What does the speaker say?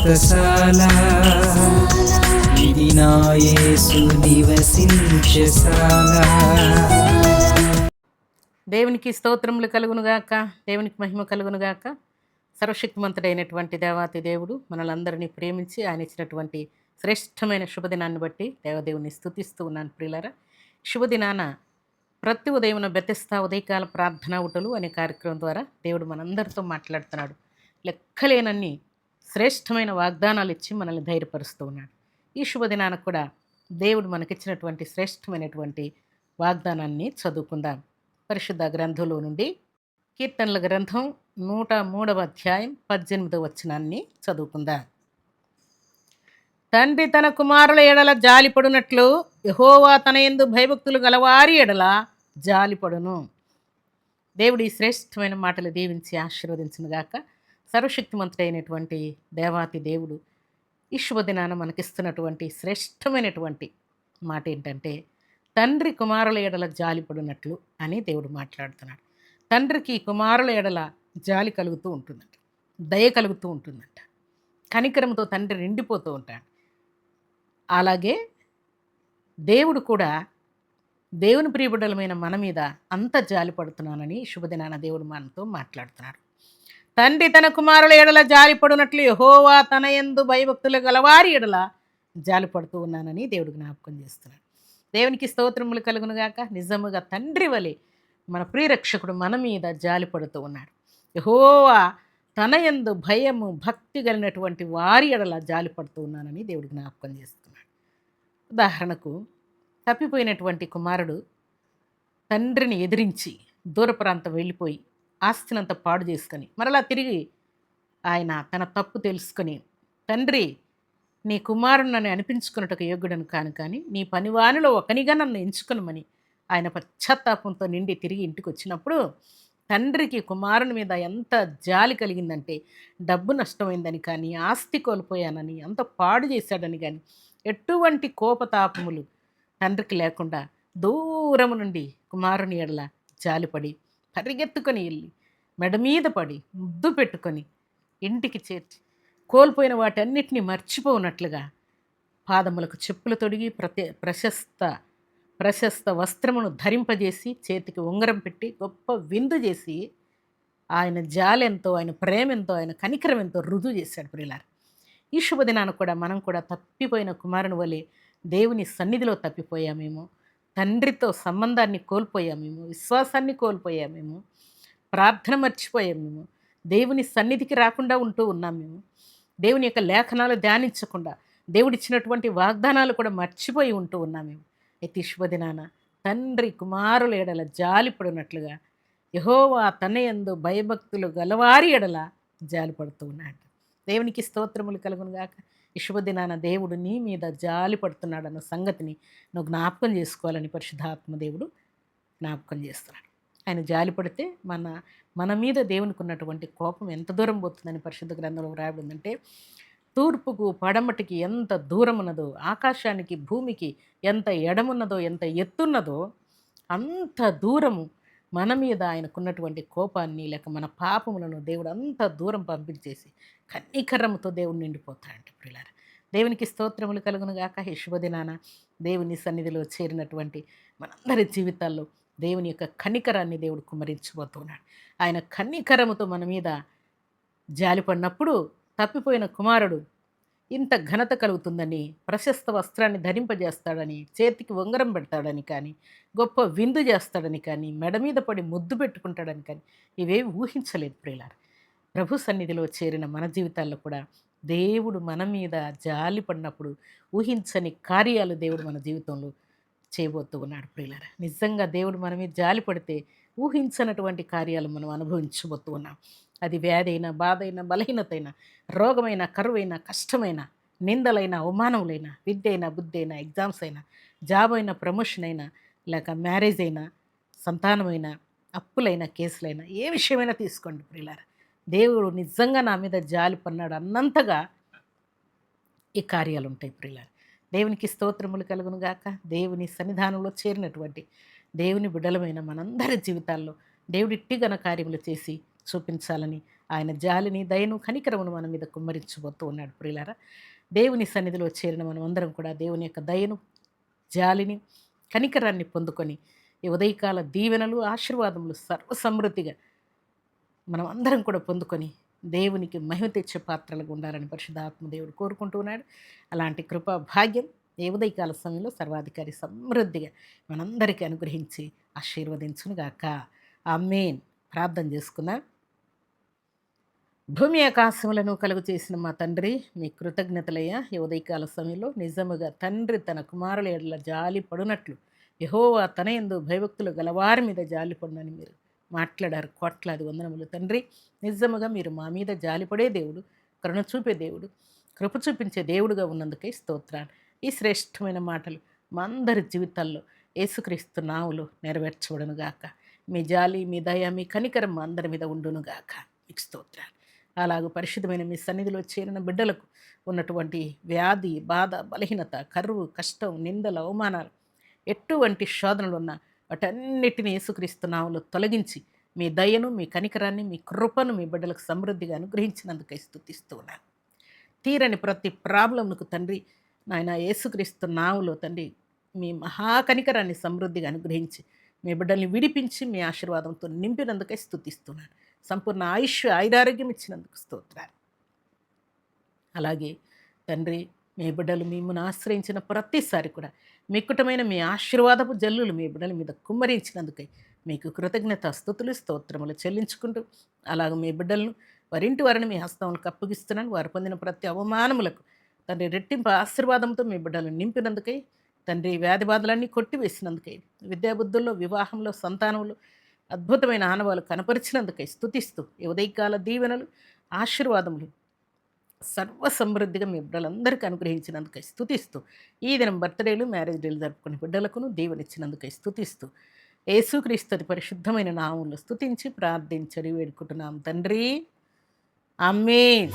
వ్రతశాల ఇది నా యేసు నివసించశాల. దేవునికి స్తోత్రములు కలుగునుగాక, దేవునికి మహిమ కలుగునుగాక. సర్వశక్తిమంతుడైనటువంటి దేవాతి దేవుడు మనలందరినీ ప్రేమించి ఆయన ఇచ్చినటువంటి శ్రేష్టమైన శుభదినాన్ని బట్టి దేవదేవుని స్తుతిస్తూ ఉన్నాను ప్రియులారా. శుభదినాన ప్రతి ఉదయమున బెతెస్తా ఉదయకాల ప్రార్థనా ఉటలు అనే కార్యక్రమం ద్వారా దేవుడు మనందరితో మాట్లాడుతున్నాడు. లెక్కలేనన్ని శ్రేష్టమైన వాగ్దానాలు ఇచ్చి మనల్ని ధైర్యపరుస్తూ ఉన్నాడు. ఈ శుభదినాన కూడా దేవుడు మనకిచ్చినటువంటి శ్రేష్టమైనటువంటి వాగ్దానాన్ని చదువుకుందాం. పరిశుద్ధ గ్రంథంలో నుండి కీర్తనల గ్రంథం 103వ అధ్యాయం 18వ వచనాన్ని చదువుకుందాం. తండ్రి తన కుమారుల ఎడల జాలిపడునట్లు యెహోవా తన యందు భయభక్తులు గలవారి ఎడల జాలిపడును. దేవుడి శ్రేష్టమైన మాటలు దీవించి ఆశీర్వదించునుగాక. సర్వశక్తిమంతుడైనటువంటి దేవాతి దేవుడు ఈ శుభదినాన మనకిస్తున్నటువంటి శ్రేష్టమైనటువంటి మాట ఏంటంటే, తండ్రి కుమారుల ఎడల జాలిపడినట్లు అని దేవుడు మాట్లాడుతున్నాడు. తండ్రికి కుమారుల ఎడల జాలి కలుగుతూ ఉంటుందంట, దయ కలుగుతూ ఉంటుందంట, కనికరంతో తండ్రి నిండిపోతూ ఉంటాడు. అలాగే దేవుడు కూడా దేవుని ప్రియబిడ్డలమైన మన మీద అంత జాలి పడుతున్నానని శుభదినాన దేవుడు మనతో మాట్లాడుతున్నాడు. తండ్రి తన కుమారుల ఎడల జాలిపడినట్లు యెహోవా తన యందు భయభక్తులు గలవారి ఎడల జాలిపడుతూ ఉన్నానని దేవుడు జ్ఞాపకం చేస్తున్నాడు. దేవునికి స్తోత్రములు కలుగునుగాక. నిజముగా తండ్రి వలె మన ప్రియరక్షకుడు మన మీద జాలిపడుతూ ఉన్నాడు. యెహోవా తన యందు భయము భక్తి కలిగినటువంటి వారి ఎడల జాలిపడుతూ ఉన్నానని దేవుడు జ్ఞాపకం చేస్తున్నాడు. ఉదాహరణకు, తప్పిపోయినటువంటి కుమారుడు తండ్రిని ఎదిరించి దూర ప్రాంతం వెళ్ళిపోయి ఆస్తినంతా పాడు చేసుకొని మరలా తిరిగి ఆయన తన తప్పు తెలుసుకొని, తండ్రి నీ కుమారుడు నన్ను అనిపించుకున్నట్టుకు యోగ్యుడను కాను, కానీ నీ పనివానిలో ఒకనిగా నన్ను ఎంచుకునమని ఆయన పశ్చాత్తాపంతో నిండి తిరిగి ఇంటికి వచ్చినప్పుడు తండ్రికి కుమారుని మీద ఎంత జాలి కలిగిందంటే, డబ్బు నష్టమైందని కానీ, ఆస్తి కోల్పోయానని, అంత పాడు చేశాడని కానీ ఎటువంటి కోపతాపములు తండ్రికి లేకుండా దూరము నుండి కుమారుని ఎడల జాలిపడి పరిగెత్తుకొని వెళ్ళి మెడ మీద పడి ముద్దు పెట్టుకొని ఇంటికి చేర్చి కోల్పోయిన వాటన్నిటినీ మర్చిపోనట్లుగా పాదములకు చెప్పులు తొడిగి ప్రశస్త వస్త్రమును ధరింపజేసి చేతికి ఉంగరం పెట్టి గొప్ప విందు చేసి ఆయన జాలెంతో, ఆయన ప్రేమెంతో, ఆయన కనికరమెంతో రుజువు చేశాడు. ప్రియులారా, ఈ శుభదినాన కూడా మనం కూడా తప్పిపోయిన కుమారుని వలె దేవుని సన్నిధిలో తప్పిపోయామేమో, తండ్రితో సంబంధాన్ని కోల్పోయామేమో, విశ్వాసాన్ని కోల్పోయామేమో, ప్రార్థన మర్చిపోయామేమో, దేవుని సన్నిధికి రాకుండా ఉంటూ ఉన్నామేమో, దేవుని యొక్క లేఖనాలు ధ్యానించకుండా దేవుడిచ్చినటువంటి వాగ్దానాలు కూడా మర్చిపోయి ఉంటూ ఉన్నామేమో. అయితే శుభదినాన తండ్రి కుమారుల ఎడల జాలిపడినట్లుగా యెహోవా తన యందు భయభక్తులు గలవారి ఎడల జాలిపడుతూ ఉన్నాడు. దేవునికి స్తోత్రములు కలుగునుగాక. ఈ శుభదినాన దేవుడు నీ మీద జాలి పడుతున్నాడన్న సంగతిని నువ్వు జ్ఞాపకం చేసుకోవాలని పరిశుద్ధాత్మ దేవుడు జ్ఞాపకం చేస్తున్నాడు. ఆయన జాలి పడితే మన మీద దేవునికి ఉన్నటువంటి కోపం ఎంత దూరం పోతుందని పరిశుద్ధ గ్రంథంలో వ్రాయబడిందంటే, తూర్పుకు పడమటికి ఎంత దూరం ఉన్నదో, ఆకాశానికి భూమికి ఎంత ఎడమున్నదో, ఎంత ఎత్తున్నదో అంత దూరము మన మీద ఆయనకున్నటువంటి కోపాన్ని లేక మన పాపములను దేవుడు అంత దూరం పంపించేసి కనికరముతో దేవుడు నిండిపోతాడంట. ప్రియులారా, దేవునికి స్తోత్రములు కలుగునుగాక. ఈ శుభదినాన దేవుని సన్నిధిలో చేరినటువంటి మనందరి జీవితాల్లో దేవుని యొక్క కనికరాన్ని దేవుడు కుమ్మరించబోతున్నాడు. ఆయన కనికరముతో మన మీద జాలిపడినప్పుడు తప్పిపోయిన కుమారుడు ఇంత ఘనత కలుగుతుందని, ప్రశస్త వస్త్రాన్ని ధరింపజేస్తాడని, చేతికి ఉంగరం పెడతాడని కానీ, గొప్ప విందు చేస్తాడని కానీ, మెడ మీద పడి ముద్దు పెట్టుకుంటాడని కానీ ఇవేవి ఊహించలేదు. ప్రియులారా, ప్రభు సన్నిధిలో చేరిన మన జీవితాల్లో కూడా దేవుడు మన మీద జాలి పడినప్పుడు ఊహించని కార్యాలు దేవుడు మన జీవితంలో చేయబోతూ ఉన్నాడు. ప్రియులారా, నిజంగా దేవుడు మన మీద జాలి పడితే ఊహించనటువంటి కార్యాలు మనం అనుభవించబోతూ ఉన్నాం. అది వ్యాధి అయినా, బాధ అయినా, బలహీనత అయినా, రోగమైన, కరువైన, కష్టమైన, నిందలైన, అవమానములైన, విద్య అయినా, బుద్ధి అయినా, ఎగ్జామ్స్ అయినా, జాబ్ అయినా, ప్రమోషన్ అయినా, లేక మ్యారేజ్ అయినా, సంతానమైన, అప్పులైన, కేసులైనా, ఏ విషయమైనా తీసుకోండి ప్రియులారా, దేవుడు నిజంగా నా మీద జాలి పన్నాడు అన్నంతగా ఈ కార్యాలు ఉంటాయి. ప్రియులారా, దేవునికి స్తోత్రములు కలుగునుగాక. దేవుని సన్నిధానంలో చేరినటువంటి దేవుని బిడ్డలమైన మనందరి జీవితాల్లో దేవుడిట్టి ఘన కార్యములు చేసి చూపించాలని ఆయన జాలిని, దయను, కనికరమును మన మీద కుమ్మరించబోతూ ఉన్నాడు ప్రియులారా. దేవుని సన్నిధిలో చేరిన మనం అందరం కూడా దేవుని యొక్క దయను, జాలిని, కనికరాన్ని పొందుకొని ఈ ఉదయకాల దీవెనలు, ఆశీర్వాదములు సర్వసమృద్ధిగా మనం అందరం కూడా పొందుకొని దేవునికి మహిమ తెచ్చే పాత్రలుగా ఉండాలని పరిశుద్ధాత్మ దేవుడు కోరుకుంటూ ఉన్నాడు. అలాంటి కృపా భాగ్యం ఈ ఉదయకాల సమయంలో సర్వాధికారి సమృద్ధిగా మనందరికీ అనుగ్రహించి ఆశీర్వదించునుగాక. ఆమేన్. ప్రార్థన చేసుకుందాం. భూమి ఆకాశములను కలుగు చేసిన మా తండ్రి, మీ కృతజ్ఞతలయ్యా. ఈ ఉదయకాల సమయంలో నిజముగా తండ్రి తన కుమారుల ఎడల జాలి పడునట్లు యెహోవా తన యందు భయభక్తులు గలవారి మీద జాలి పడునని మీరు మాట్లాడారు. కోట్లాది వందనములు తండ్రి. నిజముగా మీరు మా మీద జాలిపడే దేవుడు, కరుణ చూపే దేవుడు, కృప చూపించే దేవుడుగా ఉన్నందుకే స్తోత్రాలు. ఈ శ్రేష్టమైన మాటలు మా అందరి జీవితాల్లో యేసుక్రీస్తు నామములో నెరవేర్చబడునుగాక. మీ జాలి, మీ దయ, మీ కనికరం మా అందరి మీద ఉండునుగాక. మీకు స్తోత్రాలు. అలాగూ పరిశుద్ధమైన మీ సన్నిధిలో చేరిన బిడ్డలకు ఉన్నటువంటి వ్యాధి, బాధ, బలహీనత, కరువు, కష్టం, నిందలు, అవమానాలు, ఎటువంటి శోధనలు ఉన్నా వాటన్నిటిని యేసుక్రీస్తు నామములో తొలగించి మీ దయను, మీ కనికరాన్ని, మీ కృపను మీ బిడ్డలకు సమృద్ధిగా అనుగ్రహించినందుకై స్తుతిస్తూ ఉన్నాను. తీరని ప్రతి ప్రాబ్లంకు తండ్రి నాయన యేసుక్రీస్తు నామములో తండ్రి మీ మహాకనికరాన్ని సమృద్ధిగా అనుగ్రహించి మీ బిడ్డల్ని విడిపించి మీ ఆశీర్వాదంతో నింపినందుకై స్తుతిస్తున్నాను. సంపూర్ణ ఆయుష్, ఆయురారోగ్యం ఇచ్చినందుకు స్తోత్రాలు. అలాగే తండ్రి మీ బిడ్డలు మిమ్మల్ని ఆశ్రయించిన ప్రతిసారి కూడా మిక్కుటమైన మీ ఆశీర్వాదపు జల్లులు మీ బిడ్డల మీద కుమ్మరించినందుకై మీకు కృతజ్ఞత స్తుతులు, స్తోత్రములు చెల్లించుకుంటూ అలాగ మీ బిడ్డలను వారింటి వారిని మీ హస్తములకు అప్పగిస్తున్నాను. వారు పొందిన ప్రతి అవమానములకు తండ్రి రెట్టింపు ఆశీర్వాదంతో మీ బిడ్డలను నింపినందుకై తండ్రి వ్యాధి బాధలన్నీ కొట్టివేసినందుకై విద్యాబుద్ధుల్లో, వివాహంలో, సంతానంలో అద్భుతమైన ఆనవాలు కనపరిచినందుకై స్తుతిస్తూ ఈ ఉదయకాల దీవెనలు, ఆశీర్వాదములు సర్వసమృద్ధిగా మీ బిడ్డలందరికీ అనుగ్రహించినందుకై స్తుతిస్తూ ఈ దినం బర్త్డేలు, మ్యారేజ్ డేలు జరుపుకునే బిడ్డలకును దీవెనిచ్చినందుకై స్తుతిస్తూ యేసుక్రీస్తు అతి పరిశుద్ధమైన నామములో స్తుతించి ప్రార్థించి వేడుకుంటున్నాం తండ్రి. ఆమేన్.